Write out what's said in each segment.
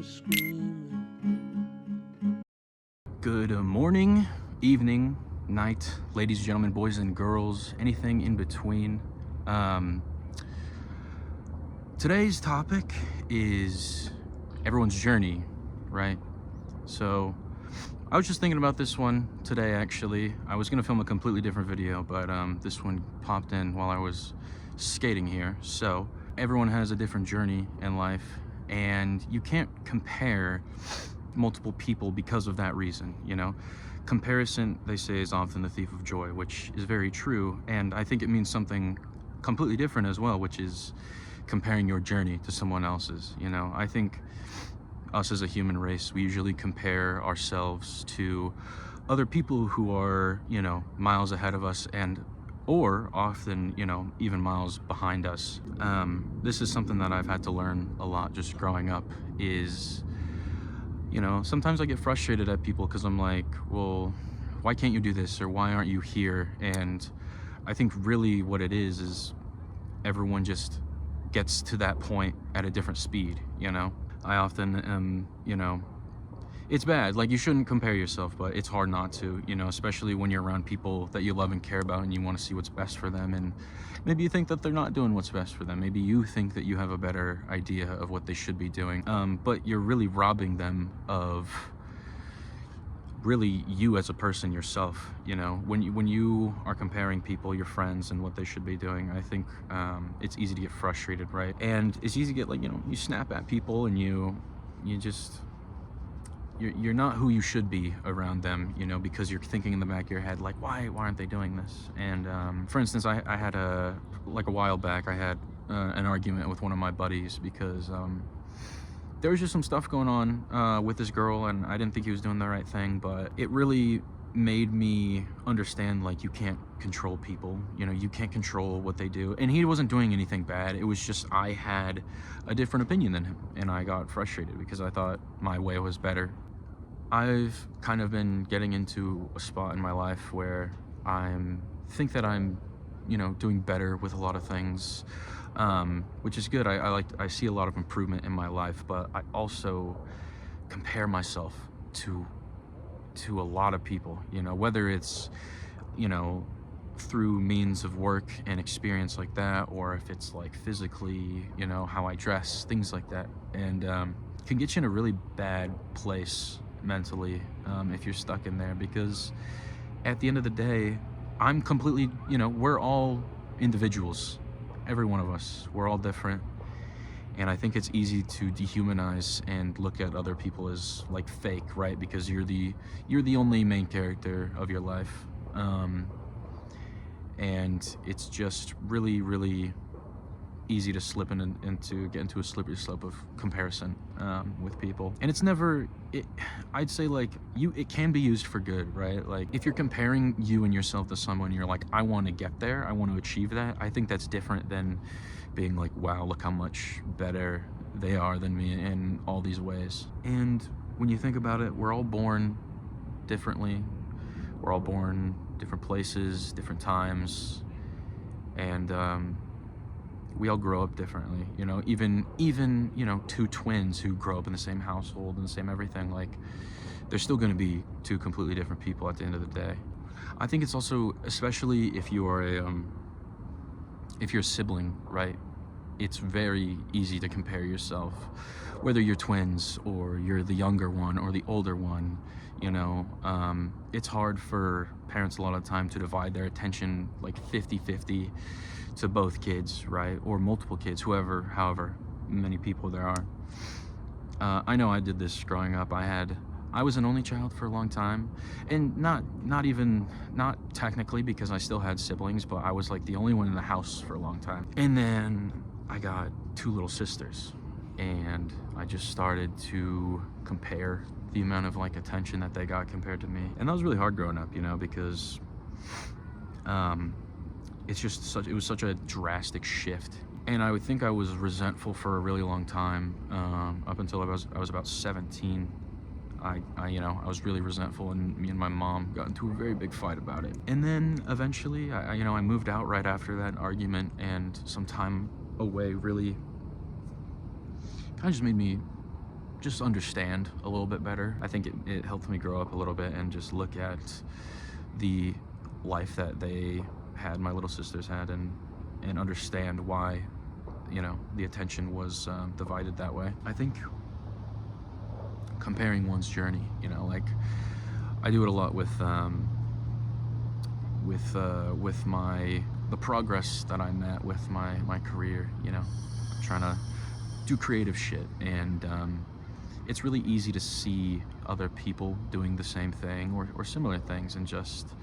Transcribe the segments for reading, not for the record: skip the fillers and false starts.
was screaming. Good morning, evening, night, ladies and gentlemen, boys and girls, anything in between. Today's topic is everyone's journey, right? So I was just thinking about this one today, actually. I was gonna film a completely different video, but this one popped in while I was skating here. So everyone has a different journey in life, and you can't compare multiple people because of that reason, you know? Comparison, they say, is often the thief of joy, which is very true, and I think it means something completely different as well, which is comparing your journey to someone else's, you know? I think us as a human race, we usually compare ourselves to other people who are, you know, miles ahead of us or often, you know, even miles behind us. This is something that I've had to learn a lot just growing up is, you know, sometimes I get frustrated at people because I'm like, well, why can't you do this? Or why aren't you here? And I think really what it is everyone just gets to that point at a different speed, you know? I often am, you know, it's bad, like you shouldn't compare yourself, but it's hard not to, you know, especially when you're around people that you love and care about and you want to see what's best for them, and maybe you think that they're not doing what's best for them. Maybe you think that you have a better idea of what they should be doing, but you're really robbing them of really you as a person yourself, you know? When you are comparing people, your friends, and what they should be doing, I think it's easy to get frustrated, right? And it's easy to get, like, you know, you snap at people and you're not who you should be around them, you know, because you're thinking in the back of your head, like, why aren't they doing this? And for instance, I had a while back, I had an argument with one of my buddies because there was just some stuff going on with this girl, and I didn't think he was doing the right thing, but it really made me understand, like, you can't control people, you know, you can't control what they do. And he wasn't doing anything bad, it was just I had a different opinion than him, and I got frustrated because I thought my way was better. I've kind of been getting into a spot in my life where think that I'm, you know, doing better with a lot of things, which is good. I see a lot of improvement in my life, but I also compare myself to a lot of people, you know, whether it's, you know, through means of work and experience like that, or if it's like physically, you know, how I dress, things like that, and can get you in a really bad place mentally if you're stuck in there, because at the end of the day, I'm completely, you know, we're all individuals, every one of us, we're all different, and I think it's easy to dehumanize and look at other people as like fake, right? Because you're the only main character of your life, and it's just really easy to slip get into a slippery slope of comparison with people. And it's never, I'd say, like, it can be used for good, right? Like, if you're comparing you and yourself to someone, you're like, I want to get there, I want to achieve that, I think that's different than being like, wow, look how much better they are than me in all these ways. And when you think about it, we're all born differently, we're all born different places, different times, and we all grow up differently, you know. Even you know, two twins who grow up in the same household and the same everything, like, they're still going to be two completely different people at the end of the day. I think it's also, especially if you're a sibling, right? It's very easy to compare yourself, whether you're twins or you're the younger one or the older one, you know. It's hard for parents a lot of the time to divide their attention like 50-50 to both kids, right? Or multiple kids, however many people there are. I know I did this growing up. I was an only child for a long time, and not technically, because I still had siblings, but I was like the only one in the house for a long time. And then I got two little sisters, and I just started to compare the amount of like attention that they got compared to me. And that was really hard growing up, you know, because it was such a drastic shift. And I would think I was resentful for a really long time, up until I was about 17. I was really resentful, and me and my mom got into a very big fight about it. And then eventually, I moved out right after that argument, and some time away really kind of just made me just understand a little bit better. I think it helped me grow up a little bit and just look at the life that they had, my little sisters had, and understand why, you know, the attention was divided that way. I think comparing one's journey, you know, like I do it a lot with the progress that I'm at with my career, you know, trying to do creative shit, and it's really easy to see other people doing the same thing or similar things and just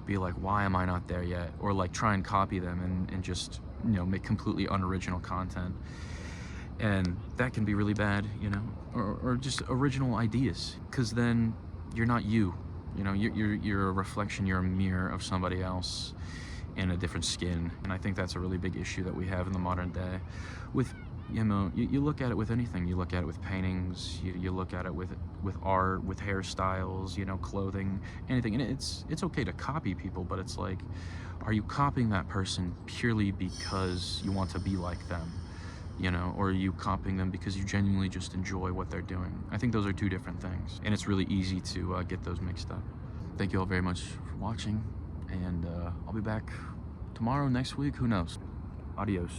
be like, why am I not there yet? Or like try and copy them and just, you know, make completely unoriginal content. And that can be really bad, you know, or just original ideas, because then you're not you. You know, you're a reflection, you're a mirror of somebody else in a different skin. And I think that's a really big issue that we have in the modern day with, you know, you look at it with anything. You look at it with paintings, you look at it with art, with hairstyles, you know, clothing, anything. And it's okay to copy people, but it's like, are you copying that person purely because you want to be like them? You know, or are you copying them because you genuinely just enjoy what they're doing? I think those are two different things, and it's really easy to get those mixed up. Thank you all very much for watching, and I'll be back tomorrow, next week, who knows? Adios.